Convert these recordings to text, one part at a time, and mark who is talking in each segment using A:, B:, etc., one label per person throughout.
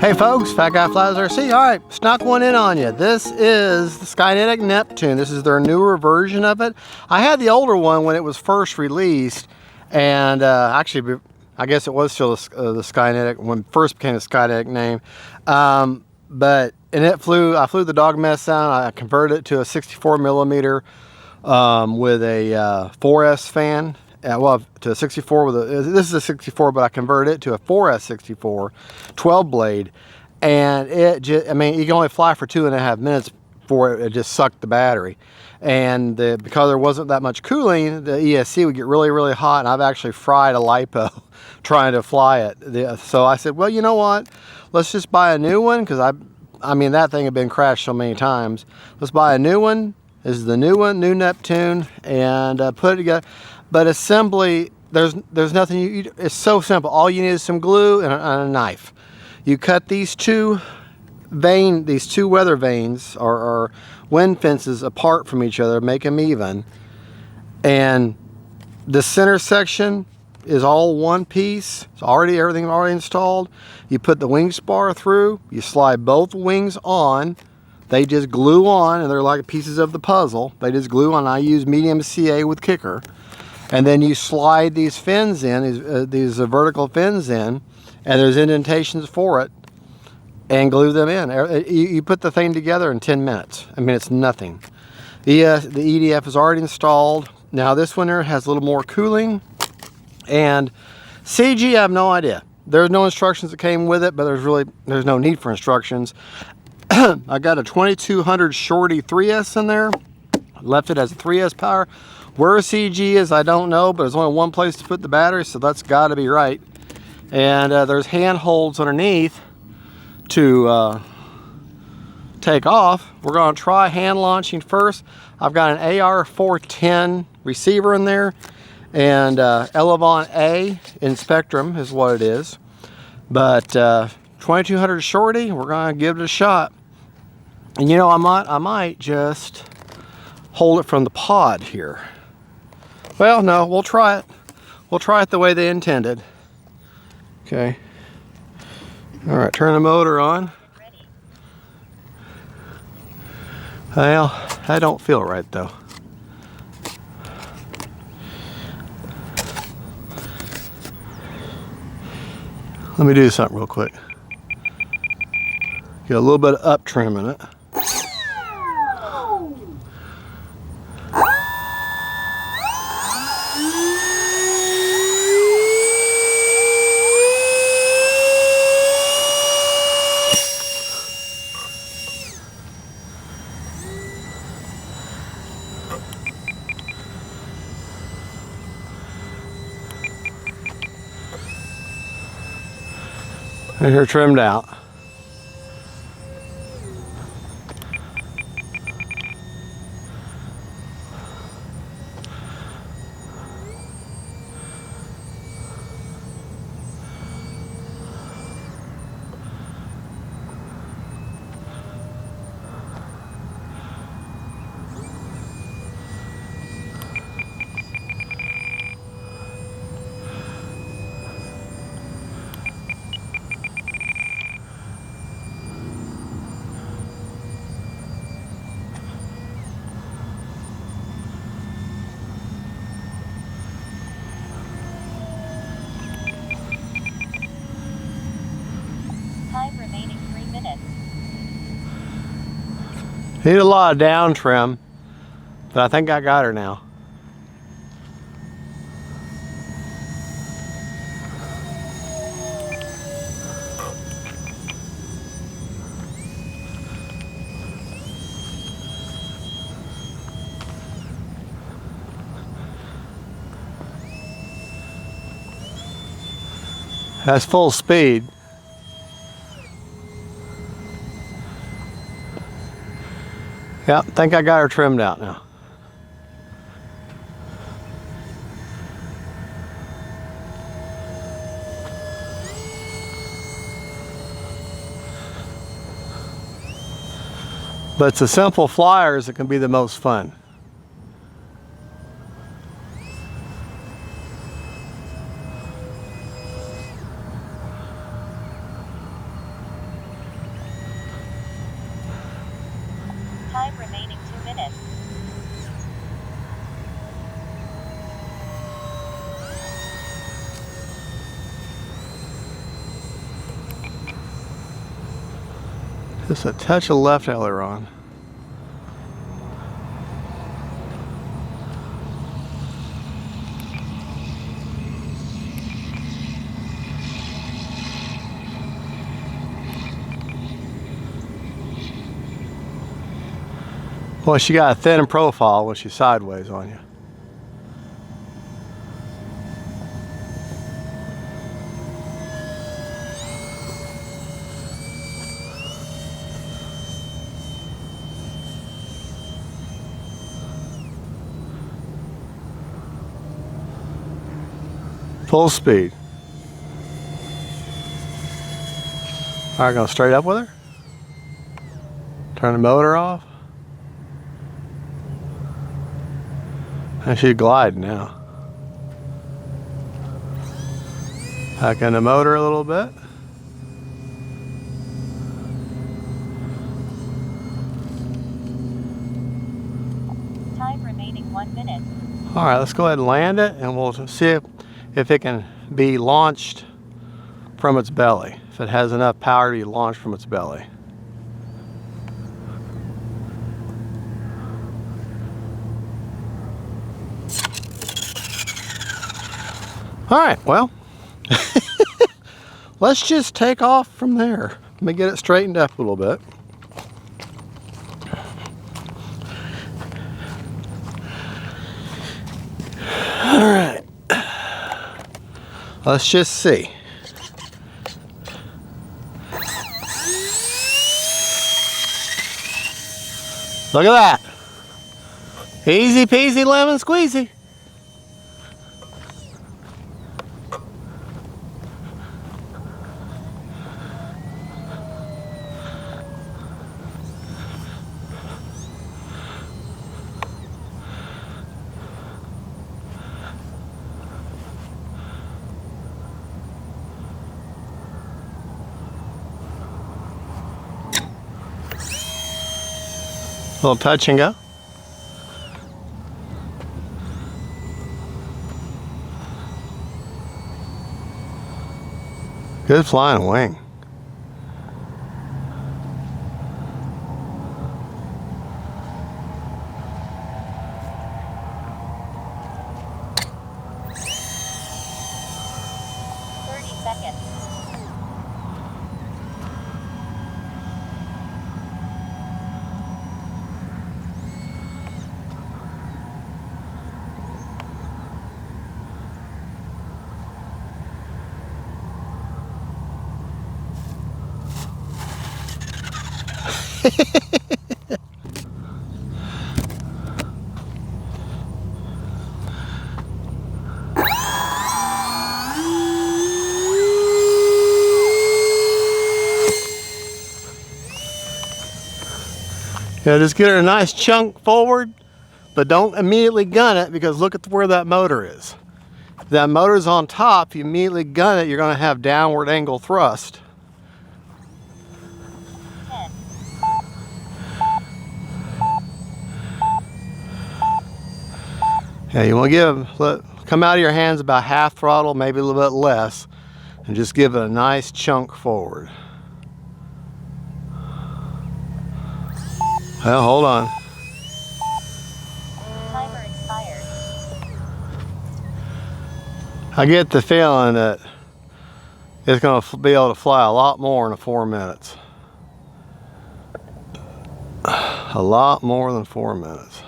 A: Hey folks, Fat Guy Flies RC. Alright, snuck one in on you. This is the SKYNETIC Neptune. This is their newer version of it. I had the older one when it was first released, and actually, I guess it was still the SKYNETIC when it first became the SKYNETIC name. And it flew, I flew the dog mess down. I converted it to a 64 millimeter with a 4S fan. Well, to a 64 with a, this is a 64, but I converted it to a 4S 64 12 blade, and it just, I mean, you can only fly for 2.5 minutes before it just sucked the battery. And because there wasn't that much cooling, the ESC would get really, really hot, and I've actually fried a lipo trying to fly it. So I said, well, you know what? Let's just buy a new one, because I mean, that thing had been crashed so many times. Let's buy a new one. This is the new one, new Neptune, and put it together. But assembly, there's nothing, it's so simple. All you need is some glue and a knife. You cut these two weather vanes or wind fences apart from each other, make them even. And the center section is all one piece. It's everything already installed. You put the wing spar through, you slide both wings on. They just glue on, and they're like pieces of the puzzle. They just glue on. I use medium CA with kicker. And then you slide these fins in, these vertical fins in, and there's indentations for it, and glue them in. You put the thing together in 10 minutes. I mean, it's nothing. The EDF is already installed. Now this one here has a little more cooling. And CG, I have no idea. There's no instructions that came with it, but there's no need for instructions. I got a 2200 Shorty 3S in there. Left it as a 3S power. Where CG is, I don't know, but there's only one place to put the battery, so that's got to be right. And there's handholds underneath to take off. We're going to try hand launching first. I've got an AR410 receiver in there, and elevon A in Spektrum is what it is. But 2200 Shorty, we're going to give it a shot. And you know, I might just hold it from the pod here. Well, no, we'll try it. We'll try it the way they intended. Okay. All right, turn the motor on. Well, I don't feel right though. Let me do something real quick. Get a little bit of up trim in it. And here trimmed out.
B: Remaining 3 minutes.
A: Need a lot of down trim, but I think I got her now. That's full speed. Yeah, I think I got her trimmed out now. But it's the simple flyers that can be the most fun. Just a touch of left aileron. Well, she got a thin profile when she's sideways on you. Full speed. All right, going straight up with her. Turn the motor off. And she's gliding now. Back in the motor a little bit.
B: Time remaining 1 minute.
A: All right, let's go ahead and land it, and we'll see if it can be launched from its belly. If it has enough power to be launched from its belly. All right, well, let's just take off from there. Let me get it straightened up a little bit. All right, let's just see. Look at that. Easy peasy lemon squeezy. Little touch and go. Good flying wing. Yeah, just get her a nice chunk forward, but don't immediately gun it, because look at where that motor is. If that motor's on top, if you immediately gun it, you're going to have downward angle thrust. Yeah, you want to come out of your hands about half throttle, maybe a little bit less, and just give it a nice chunk forward. Well, hold on.
B: Timer expired.
A: I get the feeling that it's going to be able to fly a lot more in 4 minutes. A lot more than 4 minutes.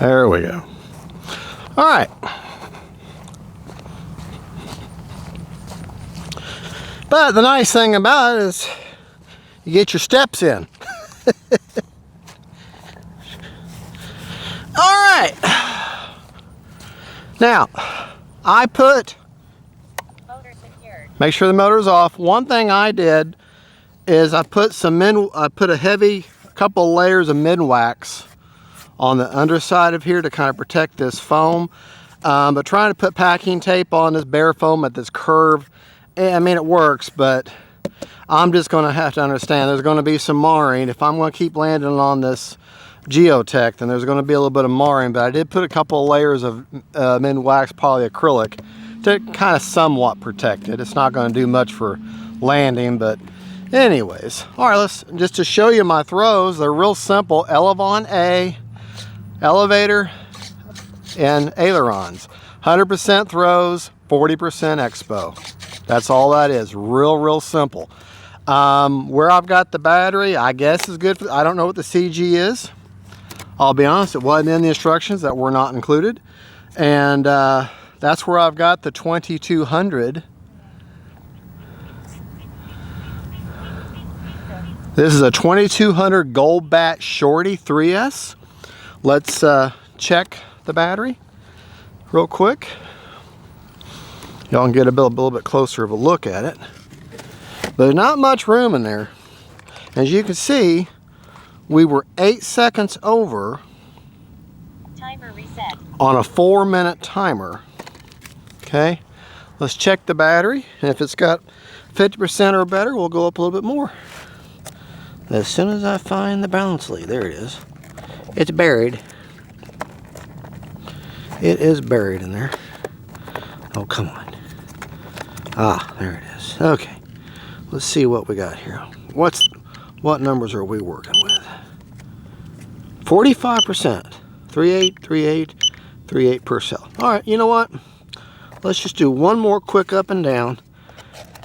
A: There we go. All right. But the nice thing about it is you get your steps in. All right. Now, I put,
B: Motor secured.
A: make sure the motor's off. One thing I did is I put a couple layers of Minwax on the underside of here to kind of protect this foam. But trying to put packing tape on this bare foam at this curve, I mean, it works, but I'm just going to have to understand there's going to be some marring. If I'm going to keep landing on this geotech, then there's going to be a little bit of marring, but I did put a couple of layers of Minwax polyacrylic to kind of somewhat protect it. It's not going to do much for landing, but anyways. All right, let's just to show you my throws. They're real simple. Elevon A, elevator, and ailerons. 100% throws, 40% expo. That's all that is. Real simple. Where I've got the battery, I guess is good for, I don't know what the CG is. I'll be honest, it wasn't in the instructions, that were not included. And that's where I've got the 2200. This is a 2200 Gold Bat Shorty 3S. Let's check the battery real quick. Y'all can get a little bit closer of a look at it. But there's not much room in there. As you can see, we were 8 seconds over.
B: Timer reset.
A: On a 4-minute timer. Okay, let's check the battery, and if it's got 50% or better, we'll go up a little bit more. As soon as I find the balance lead, there it is. It's buried. It is buried in there. Oh, come on. Ah, there it is. Okay, let's see what we got here. What numbers are we working with? 45%. 38, 38, 38 per cell. All right, you know what? Let's just do one more quick up and down.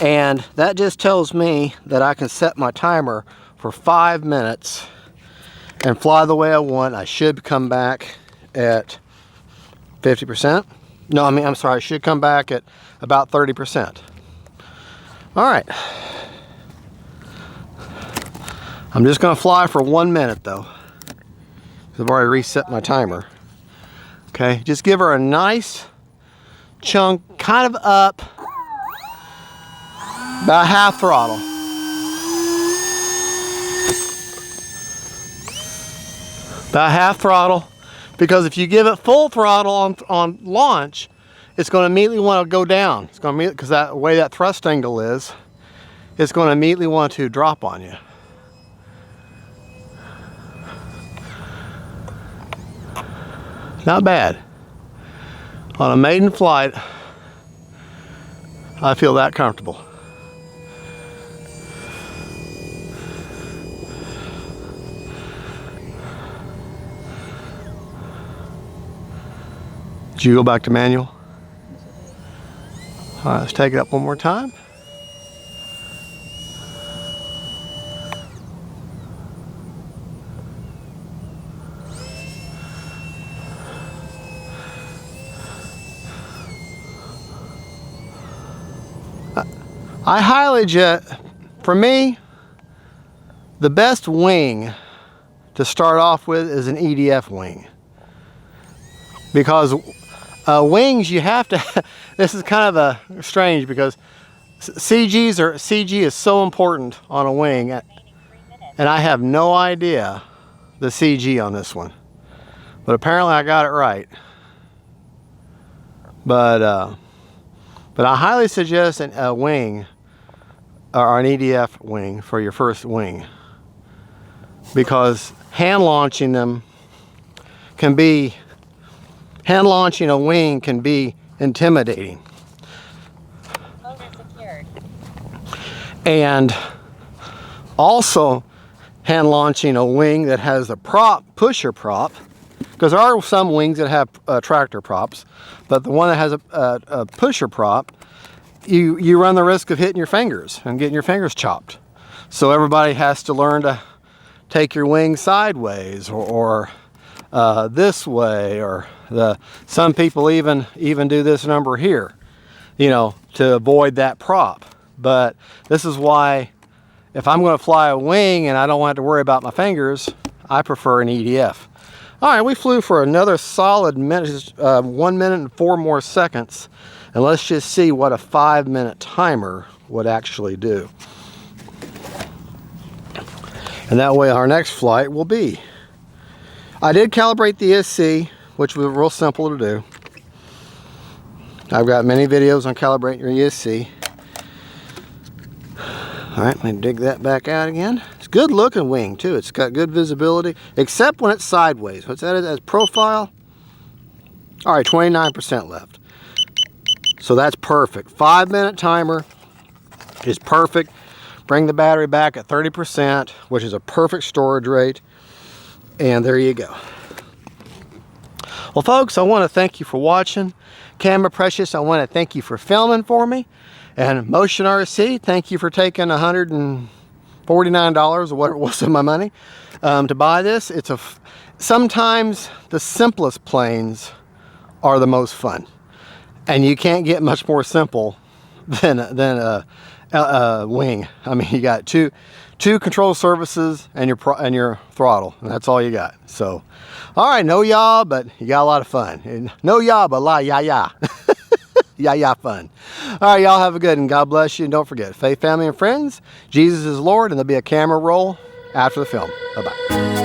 A: And that just tells me that I can set my timer for 5 minutes and fly the way I want. I should come back at 50%. No, I'm sorry, I should come back at about 30%. All right. I'm just gonna fly for 1 minute though. I've already reset my timer. Okay, just give her a nice chunk, kind of up, about half throttle. About half throttle, because if you give it full throttle on launch, it's going to immediately want to go down. It's going to because that way that thrust angle is, it's going to immediately want to drop on you. Not bad. On a maiden flight, I feel that comfortable. Did you go back to manual? All right, let's take it up one more time. I highly for me, the best wing to start off with is an EDF wing. Because wings, you have to, this is kind of strange because CG is so important on a wing, and I have no idea the CG on this one. But apparently I got it right. But I highly suggest a wing, or an EDF wing for your first wing, because hand launching a wing can be intimidating.
B: Motor secured.
A: And also hand launching a wing that has a pusher prop, because there are some wings that have tractor props, but the one that has a pusher prop, you run the risk of hitting your fingers and getting your fingers chopped. So everybody has to learn to take your wing sideways or this way, or some people even do this number here, you know, to avoid that prop. But this is why, if I'm going to fly a wing and I don't have to worry about my fingers, I prefer an EDF. All right, we flew for another solid minute, 1 minute and 4 more seconds. And let's just see what a 5-minute timer would actually do. And that way our next flight will be. I did calibrate the ESC, which was real simple to do. I've got many videos on calibrating your ESC. All right, let me dig that back out again. It's a good looking wing too. It's got good visibility, except when it's sideways. What's that as profile? All right, 29% left. So that's perfect. 5-minute timer is perfect. Bring the battery back at 30%, which is a perfect storage rate. And there you go. Well, folks, I want to thank you for watching. Camera Precious, I want to thank you for filming for me. And motionrc, thank you for taking $149 or what it was of my money to buy this. Sometimes the simplest planes are the most fun, and you can't get much more simple than a wing. I mean, you got two control surfaces and your throttle, and that's all you got. So, all right, no yaw, but you got a lot of fun. And no yaw, but la ya ya. Yeah, fun. All right, y'all have a good one. God bless you. And don't forget, faith, family, and friends, Jesus is Lord, and there'll be a camera roll after the film. Bye-bye.